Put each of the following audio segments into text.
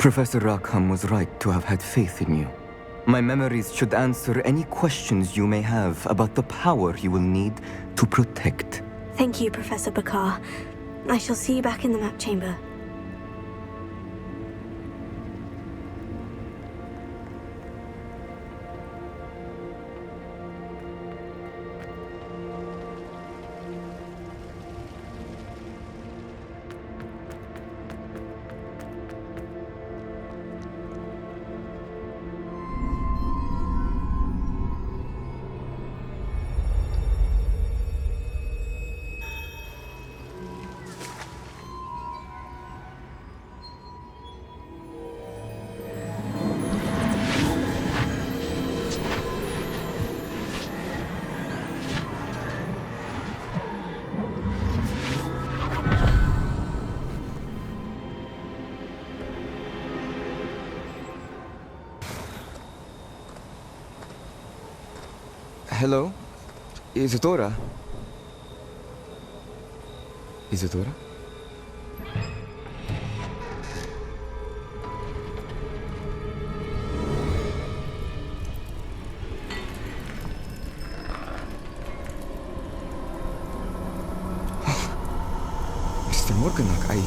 Professor Rackham was right to have had faith in you. My memories should answer any questions you may have about the power you will need to protect. Thank you, Professor Bakar. I shall see you back in the map chamber. Hello? Isadora? Isadora? Mr. Morganach,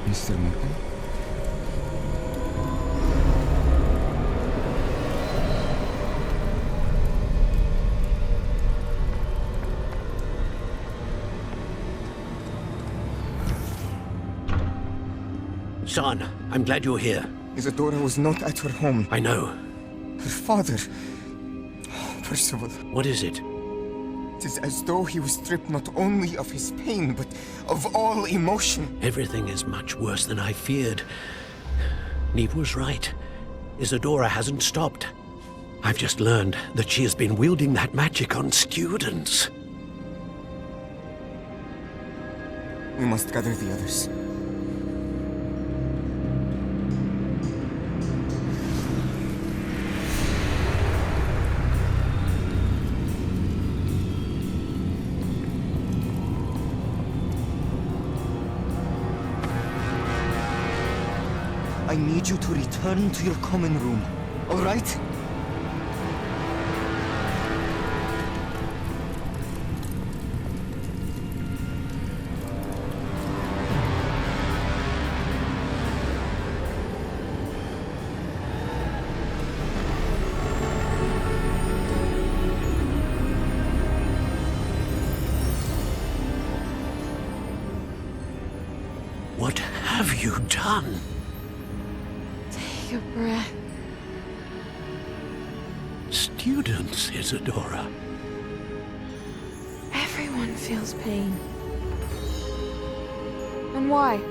Mr. Morgan? Son, I'm glad you're here. Isadora was not at her home. I know. Her father... Percival. What is it? It is as though he was stripped not only of his pain, but of all emotion. Everything is much worse than I feared. Neve was right. Isadora hasn't stopped. I've just learned that she has been wielding that magic on students. We must gather the others. I need you to return to your common room, all right? What have you done? Take a breath. Students, Isadora. Everyone feels pain. And why?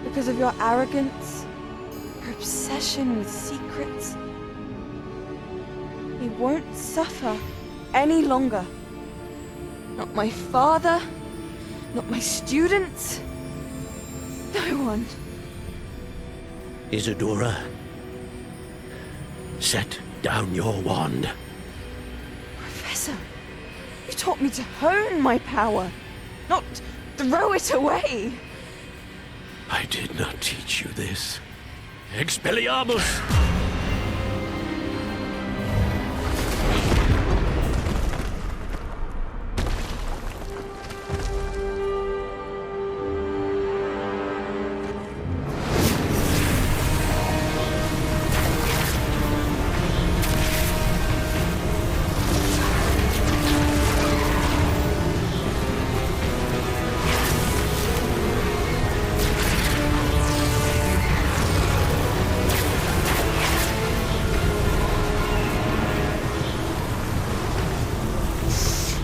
Because of your arrogance? Your obsession with secrets? He won't suffer any longer. Not my father, not my students, no one. Isadora, set down your wand. Professor, you taught me to hone my power, not throw it away. I did not teach you this. Expelliarmus!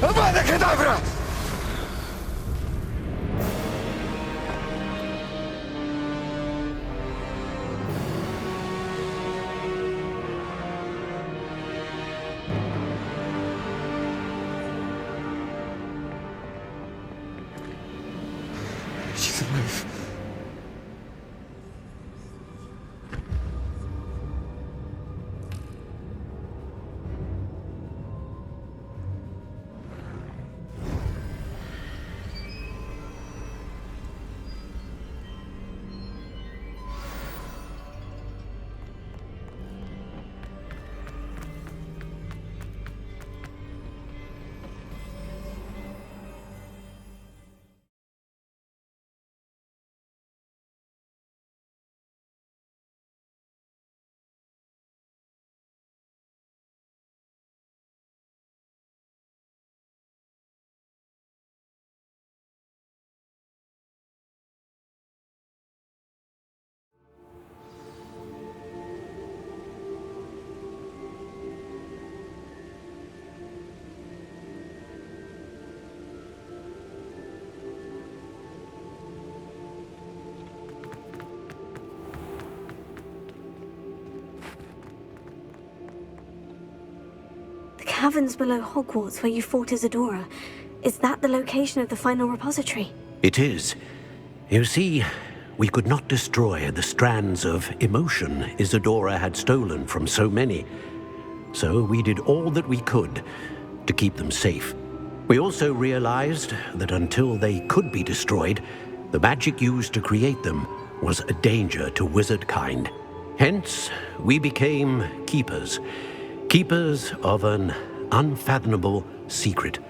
Avada Kedavra! She's alive. caverns below Hogwarts where you fought Isadora. Is that the location of the final repository? It is. You see, we could not destroy the strands of emotion Isadora had stolen from so many. So we did all that we could to keep them safe. We also realized that until they could be destroyed, the magic used to create them was a danger to wizard kind. Hence, we became keepers. Keepers of an unfathomable secret.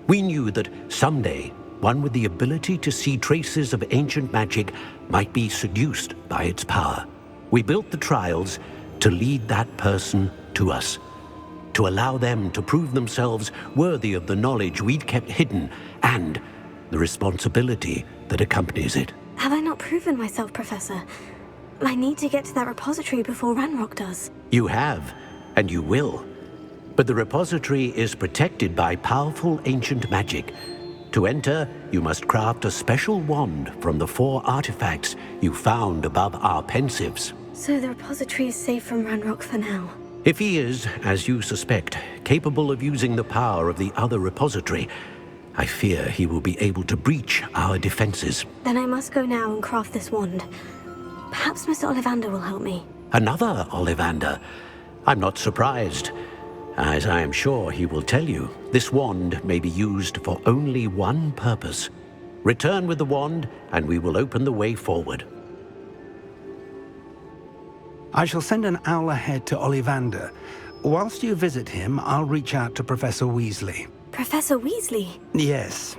We knew that someday, one with the ability to see traces of ancient magic might be seduced by its power. We built the trials to lead that person to us, to allow them to prove themselves worthy of the knowledge we'd kept hidden and the responsibility that accompanies it. Have I not proven myself, Professor? I need to get to that repository before Ranrock does. You have, and you will. But the repository is protected by powerful ancient magic. To enter, you must craft a special wand from the 4 artifacts you found above our pensives. So the repository is safe from Ranrock for now. If he is, as you suspect, capable of using the power of the other repository, I fear he will be able to breach our defenses. Then I must go now and craft this wand. Perhaps Mr. Ollivander will help me. Another Ollivander? I'm not surprised. As I am sure he will tell you, this wand may be used for only one purpose. Return with the wand, and we will open the way forward. I shall send an owl ahead to Ollivander. Whilst you visit him, I'll reach out to Professor Weasley. Professor Weasley? Yes.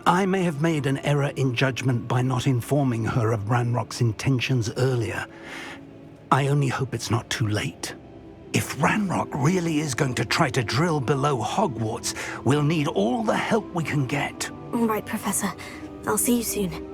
I may have made an error in judgment by not informing her of Ranrock's intentions earlier. I only hope it's not too late. If Ranrock really is going to try to drill below Hogwarts, we'll need all the help we can get. All right, Professor. I'll see you soon.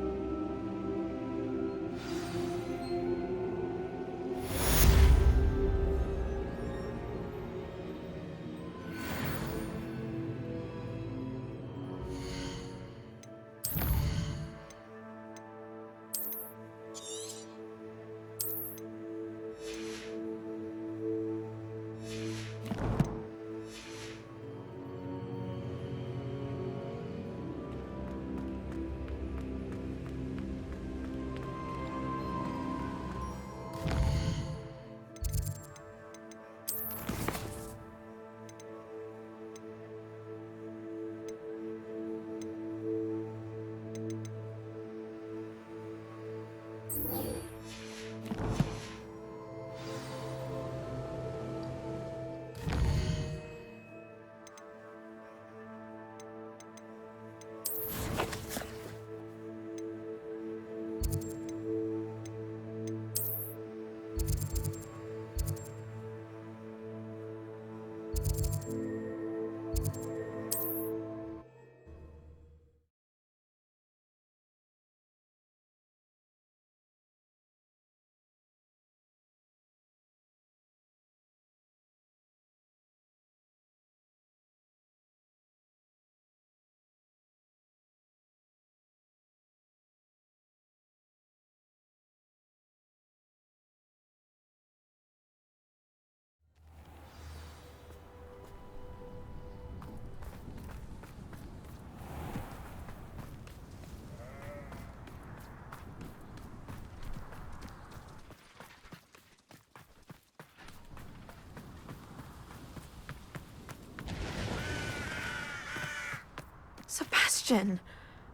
Sebastian,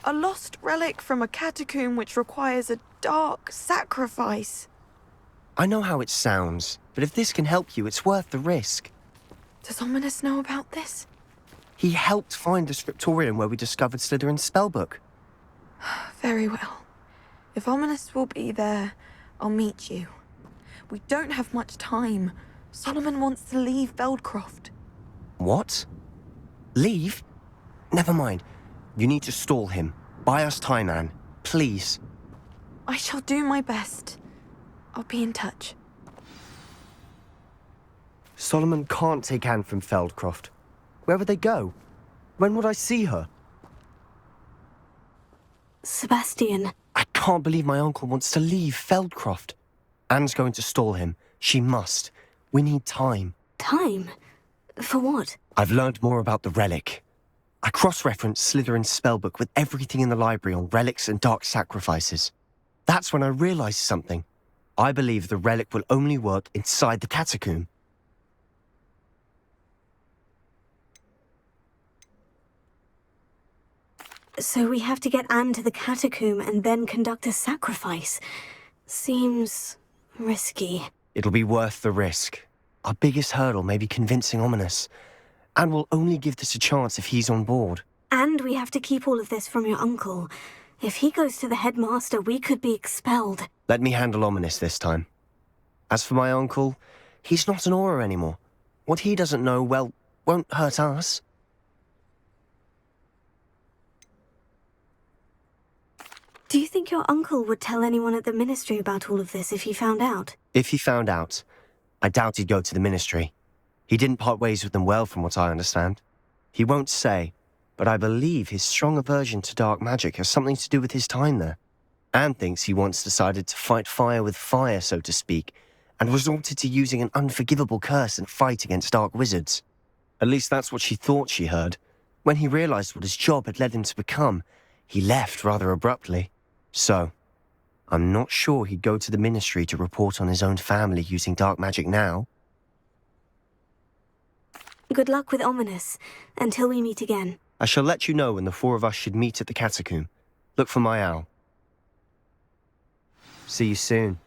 a lost relic from a catacomb which requires a dark sacrifice. I know how it sounds, but if this can help you, it's worth the risk. Does Ominous know about this? He helped find the scriptorium where we discovered Slytherin's spellbook. Very well. If Ominous will be there, I'll meet you. We don't have much time. Solomon wants to leave Feldcroft. What? Leave? Never mind. You need to stall him. Buy us time, Anne. Please. I shall do my best. I'll be in touch. Solomon can't take Anne from Feldcroft. Where would they go? When would I see her? Sebastian. I can't believe my uncle wants to leave Feldcroft. Anne's going to stall him. She must. We need time. Time? For what? I've learned more about the relic. I cross-referenced Slytherin's spellbook with everything in the library on relics and dark sacrifices. That's when I realized something. I believe the relic will only work inside the catacomb. So we have to get Anne to the catacomb and then conduct a sacrifice. Seems risky. It'll be worth the risk. Our biggest hurdle may be convincing Ominous, and we'll only give this a chance if he's on board. And we have to keep all of this from your uncle. If he goes to the headmaster, we could be expelled. Let me handle Ominous this time. As for my uncle, he's not an Auror anymore. What he doesn't know, well, won't hurt us. Do you think your uncle would tell anyone at the Ministry about all of this if he found out? If he found out, I doubt he'd go to the Ministry. He didn't part ways with them well, from what I understand. He won't say, but I believe his strong aversion to dark magic has something to do with his time there. Anne thinks he once decided to fight fire with fire, so to speak, and resorted to using an unforgivable curse in fight against dark wizards. At least that's what she thought she heard. When he realized what his job had led him to become, he left rather abruptly. So, I'm not sure he'd go to the Ministry to report on his own family using dark magic now. Good luck with Ominous, until we meet again. I shall let you know when the four of us should meet at the catacomb. Look for my owl. See you soon.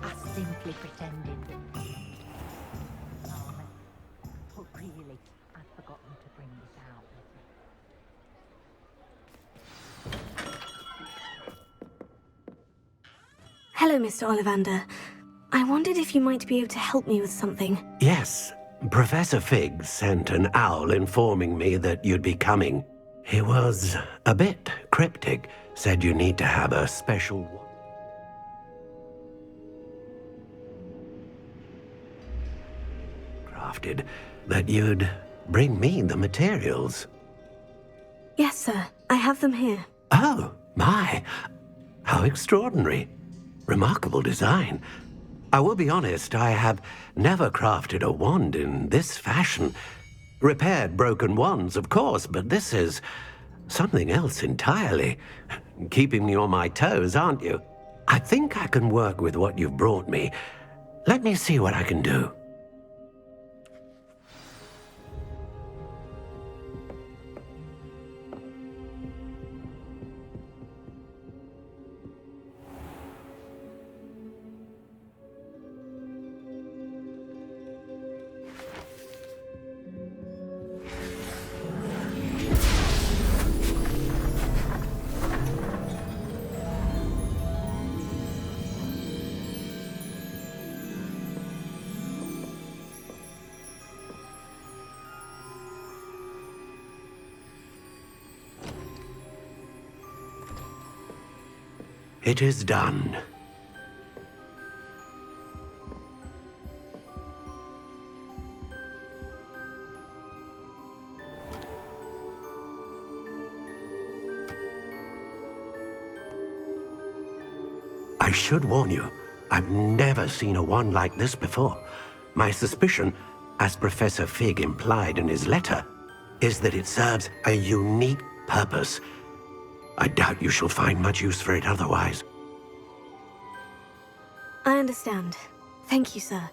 I simply pretended. But really, I'd forgotten to bring this out with me. Hello, Mr. Ollivander. I wondered if you might be able to help me with something. Yes, Professor Fig sent an owl informing me that you'd be coming. He was a bit cryptic, said you need to have a special... crafted, that you'd bring me the materials. Yes, sir. I have them here. Oh, my. How extraordinary. Remarkable design. I will be honest, I have never crafted a wand in this fashion. Repaired broken wands, of course, but this is something else entirely. Keeping me on my toes, aren't you? I think I can work with what you've brought me. Let me see what I can do. It is done. I should warn you, I've never seen a wand like this before. My suspicion, as Professor Fig implied in his letter, is that it serves a unique purpose. I doubt you shall find much use for it otherwise. I understand. Thank you, sir.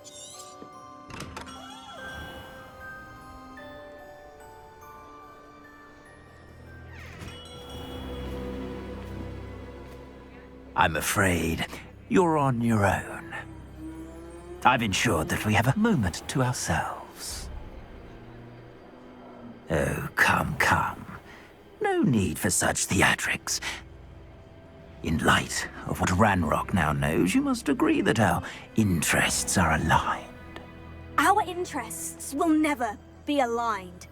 I'm afraid you're on your own. I've ensured that we have a moment to ourselves. Oh, come, come. No need for such theatrics. In light of what Ranrock now knows, you must agree that our interests are aligned. Our interests will never be aligned.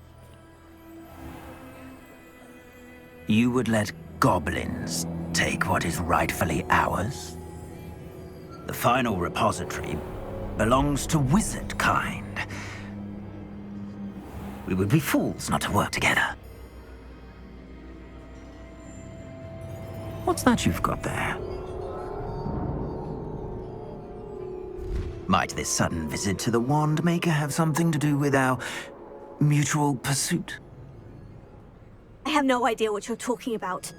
You would let goblins take what is rightfully ours? The final repository belongs to wizard kind. We would be fools not to work together. What's that you've got there? Might this sudden visit to the Wand Maker have something to do with our mutual pursuit? I have no idea what you're talking about.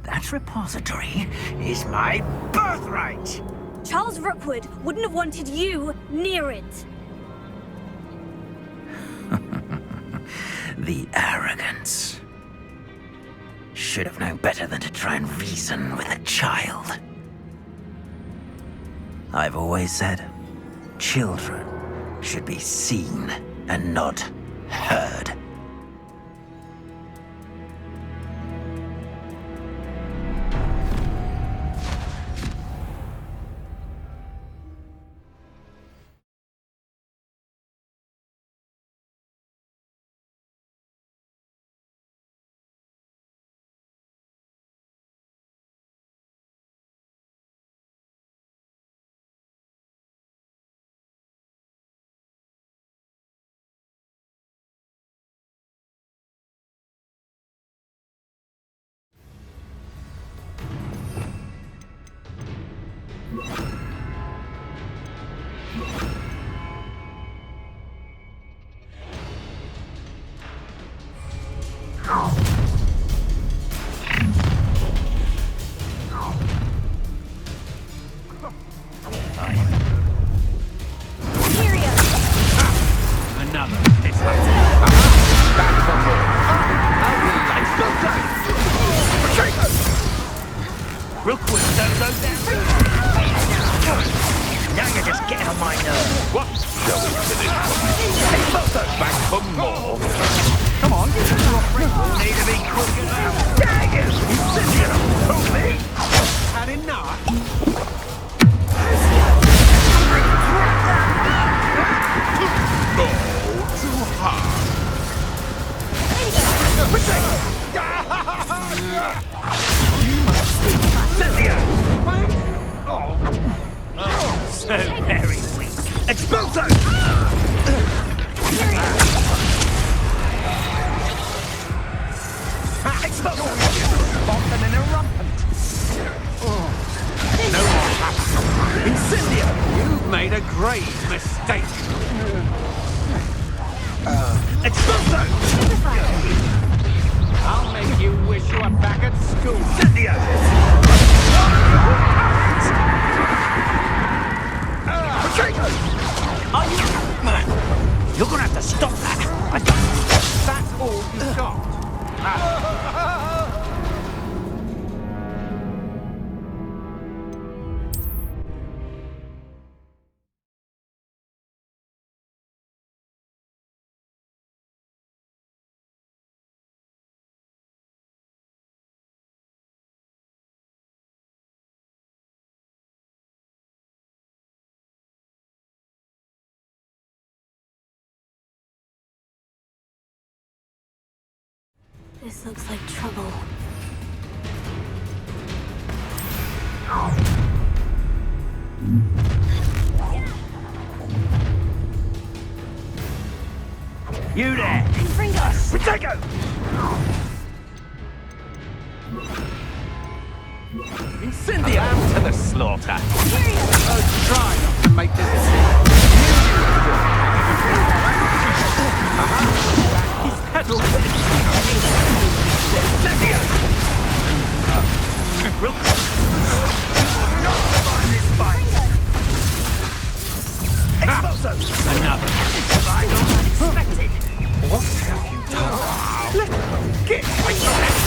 That repository is my birthright! Charles Rookwood wouldn't have wanted you near it. The arrogance. Should have known better than to try and reason with a child. I've always said, children should be seen and not heard. This looks like trouble. You there! Fringos! Protego! Incendia! Lamb to the slaughter! Oh, try not to make this a His pedal! Incendia! We'll not survive this fight! Exploso! Another! I don't unexpected! What have you done? Let go! Get my hand!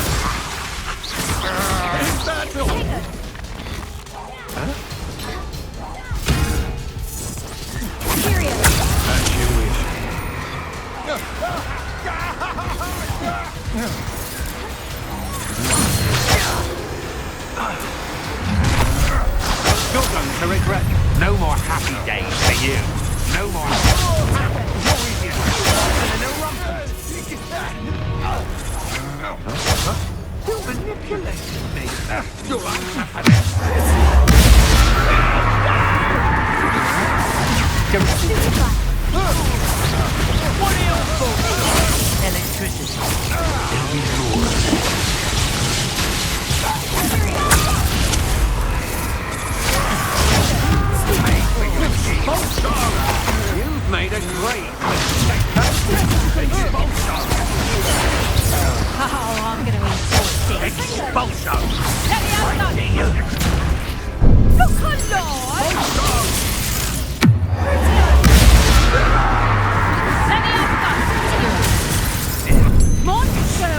As you wish. You're going to regret. No more happy days for you. No more. You're manipulating me. You're what are your thoughts? Electricity. You've made a great mistake. Oh, I'm gonna insult it. Expulso! Look alive! Monster!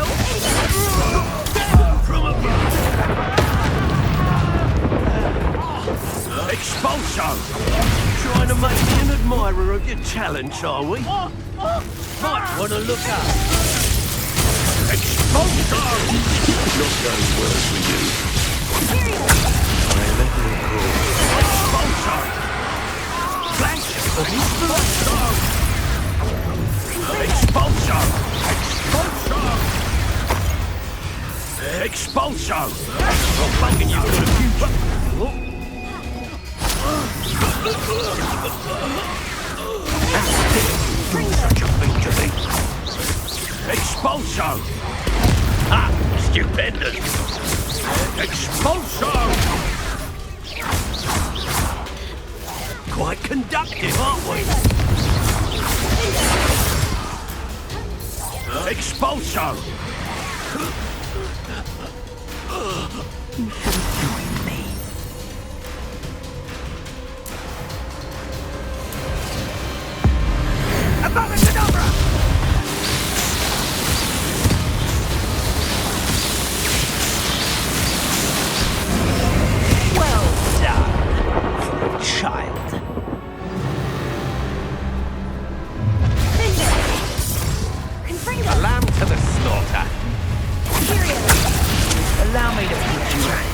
Expulso! Trying to make me an admirer of your talents, are we? Might want to look up. Expulso! Not going well for you. I am at your call. Expulso! Flank! Expulso! Expulso! Expulso! I'm thinking you've got a future. Such a thing to me. Expulso! Ah, stupendous! Expulso! Quite conductive, aren't we? Expulso! You should join me. Abracadabra! Well done for a child. A lamb to the slaughter. Allow me to put you out.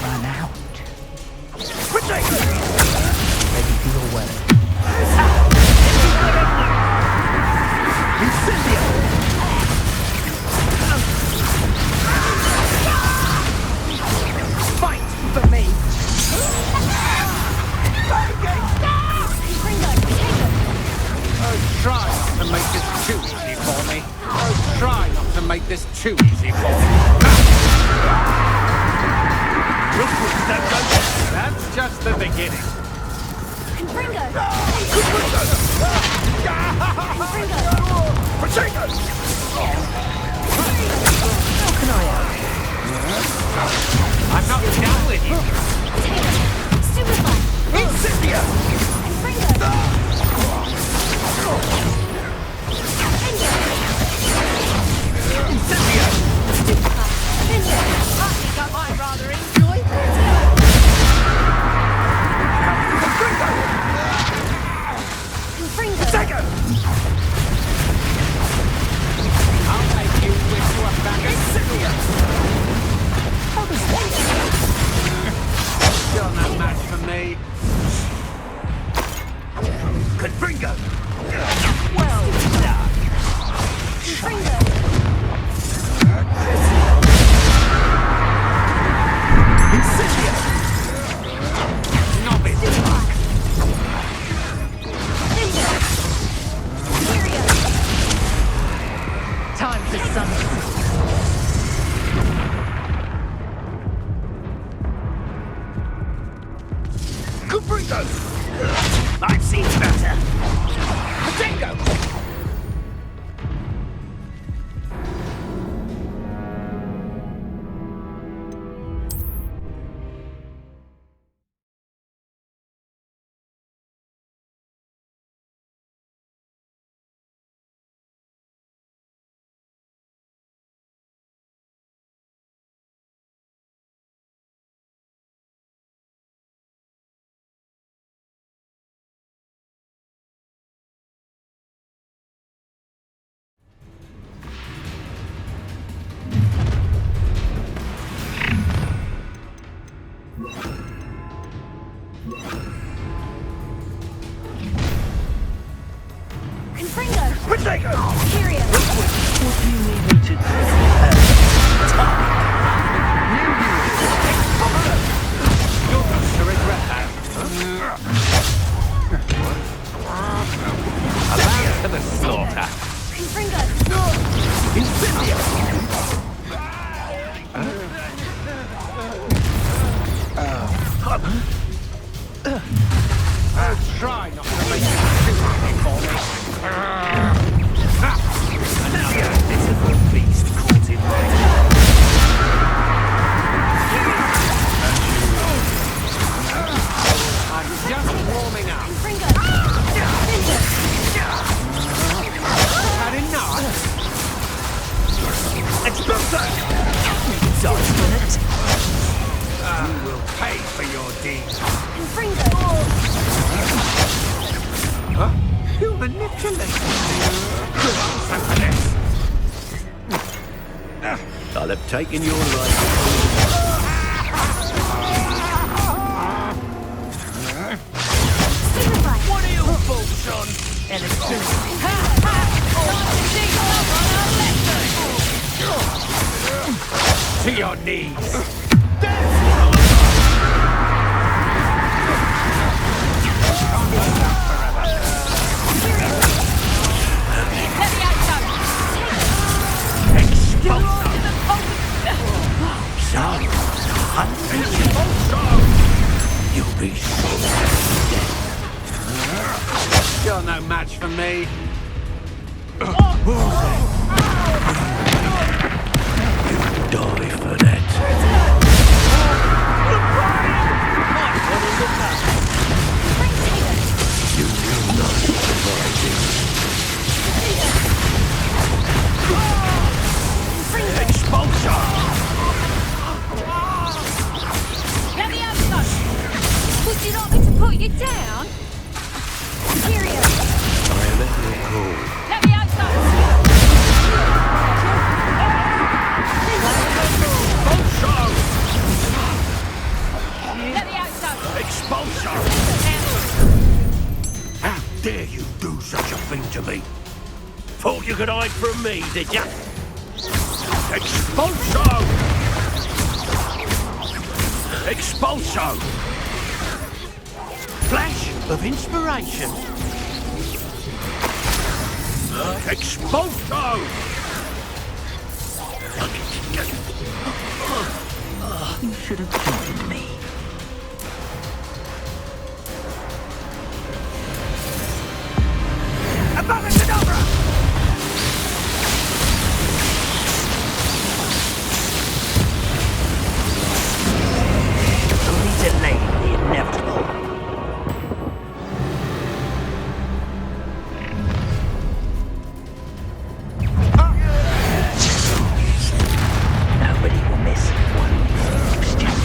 Run out. Ready for your wedding. Fight for me! Oh, try not to make this too easy for me. Oh, try not to make this too easy for me. That's just the beginning. I'm not done with you. Incendia! Incendia! I think I might rather enjoy this. Take it! Period. What do you need me to do? You're going to regret that. A lamb to the slaughter. I'll try not to make it too easy for me. Another visible beast caught in my I'm just warming up. Had enough? Explosion! You will pay for your deeds. Huh? You manipulate me. Good answer for this. I'll have taken your life. What are you folks on? To your knees. You'll be so dead. You're no match for me. Die for that. You will not survive this. Expulsion! Let me have some. Would you like me to put you down? Period. I am at your call. Let me have some. Let me have some. Expulsion! How dare you do such a thing to me? Thought you could hide from me, did ya? Expulsion! Expulsion! Flash of inspiration! Expulsion! You should have joined me. Abracadabra! Only delay the inevitable. Nobody will miss one exchange.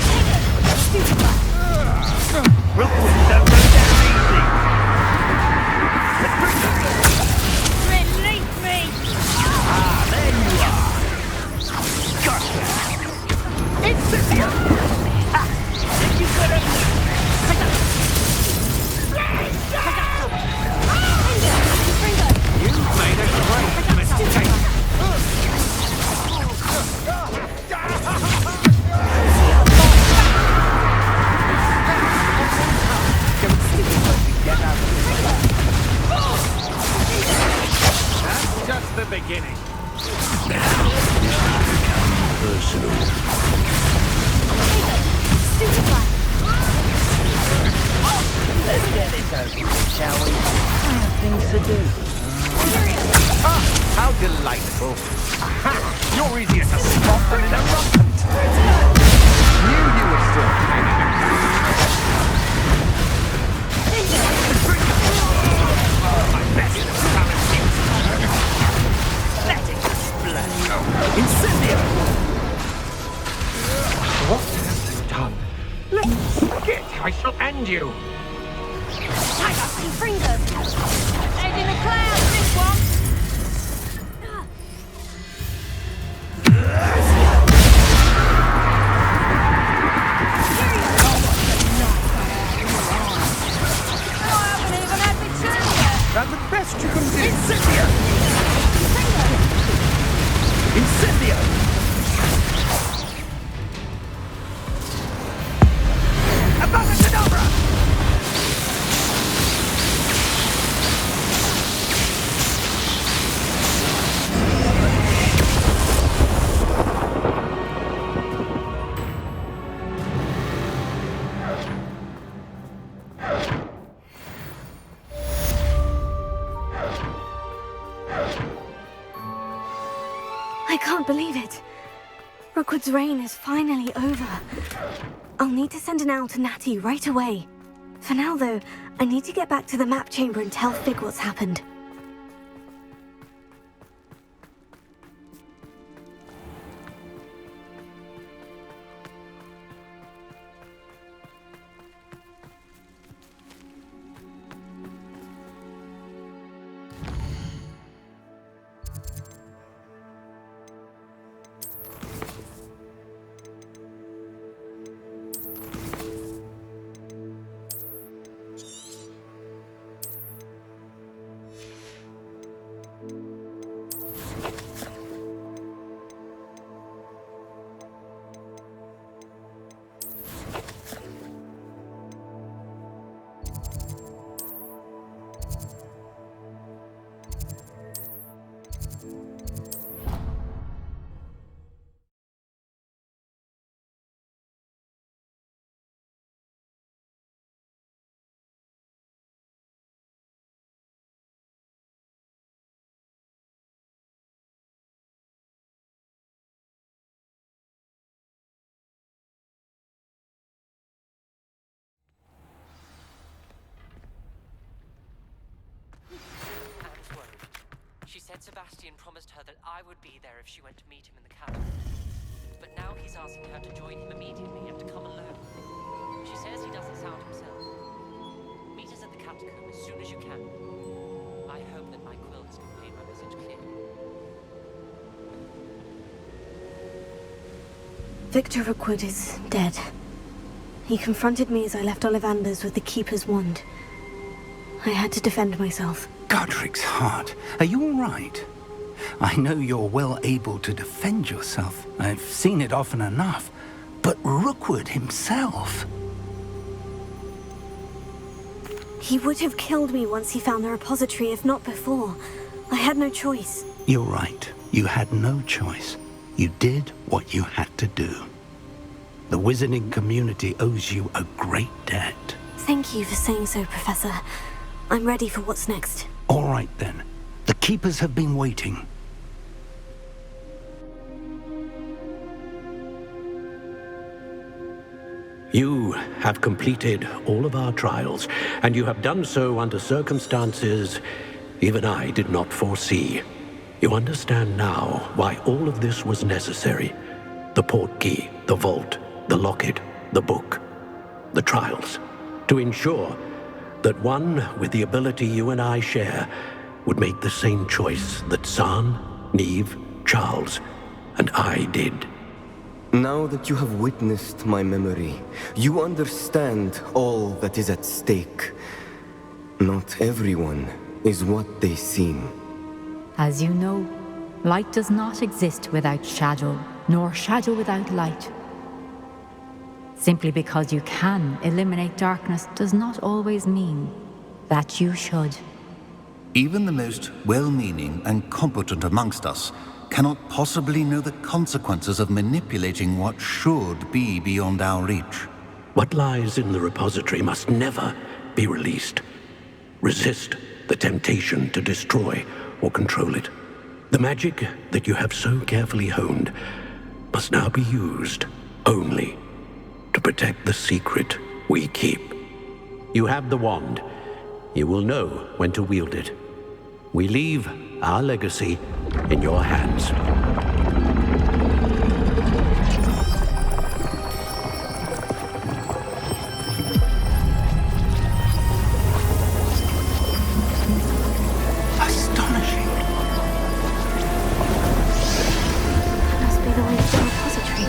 Rockwood don't go down easy. Release me. Ah, there you are. Gotcha. Incendio! Ha! Think you could have... You've made a great mistake. That's just the beginning. Personal. Let's get it over, shall we? I have things to do. Ah, how delightful. Aha! You're easier to spot than an eruptant. Knew you were still hanging around. My best talent. Let it explode. Incendio! What have you done? Let's get. I shall end you. I got some fingers. Head in the clouds, this one. That's the best you can do. Incendio! Incendio! Abracadabra! I can't believe it. Rookwood's reign is finally over. I'll need to send an owl to Natty right away. For now, though, I need to get back to the map chamber and tell Fig what's happened. She said Sebastian promised her that I would be there if she went to meet him in the cabin. But now he's asking her to join him immediately and to come alone. She says he doesn't sound himself. Meet us at the catacomb as soon as you can. I hope that my quill has conveyed my message clearly. Victor Rookwood is dead. He confronted me as I left Ollivander's with the Keeper's wand. I had to defend myself. Godric's heart. Are you all right? I know you're well able to defend yourself. I've seen it often enough. But Rookwood himself... He would have killed me once he found the repository, if not before. I had no choice. You're right. You had no choice. You did what you had to do. The wizarding community owes you a great debt. Thank you for saying so, Professor. I'm ready for what's next. All right, then. The Keepers have been waiting. You have completed all of our trials, and you have done so under circumstances even I did not foresee. You understand now why all of this was necessary. The portkey, the vault, the locket, the book, the trials. To ensure that one with the ability you and I share would make the same choice that San, Neve, Charles, and I did. Now that you have witnessed my memory, you understand all that is at stake. Not everyone is what they seem. As you know, light does not exist without shadow, nor shadow without light. Simply because you can eliminate darkness does not always mean that you should. Even the most well-meaning and competent amongst us cannot possibly know the consequences of manipulating what should be beyond our reach. What lies in the repository must never be released. Resist the temptation to destroy or control it. The magic that you have so carefully honed must now be used only to protect the secret we keep. You have the wand. You will know when to wield it. We leave our legacy in your hands. Astonishing. Must be the way to the repository.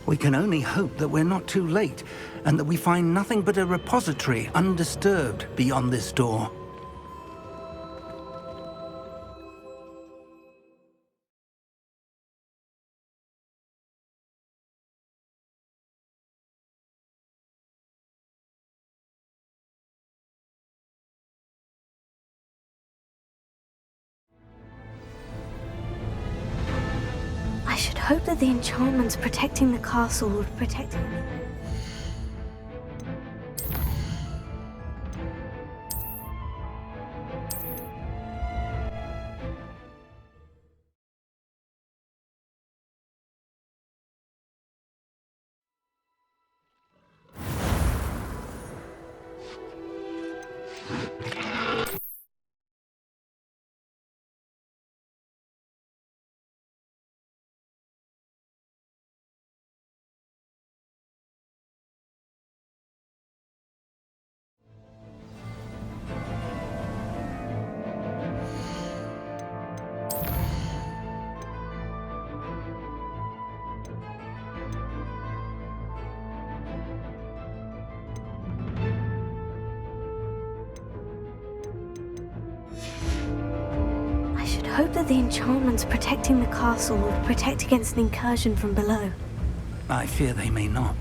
We can only hope that we're not too late, and that we find nothing but a repository undisturbed beyond this door. I should hope that the enchantments protecting the castle would protect him. I should hope that the enchantments protecting the castle would protect against an incursion from below. I fear they may not.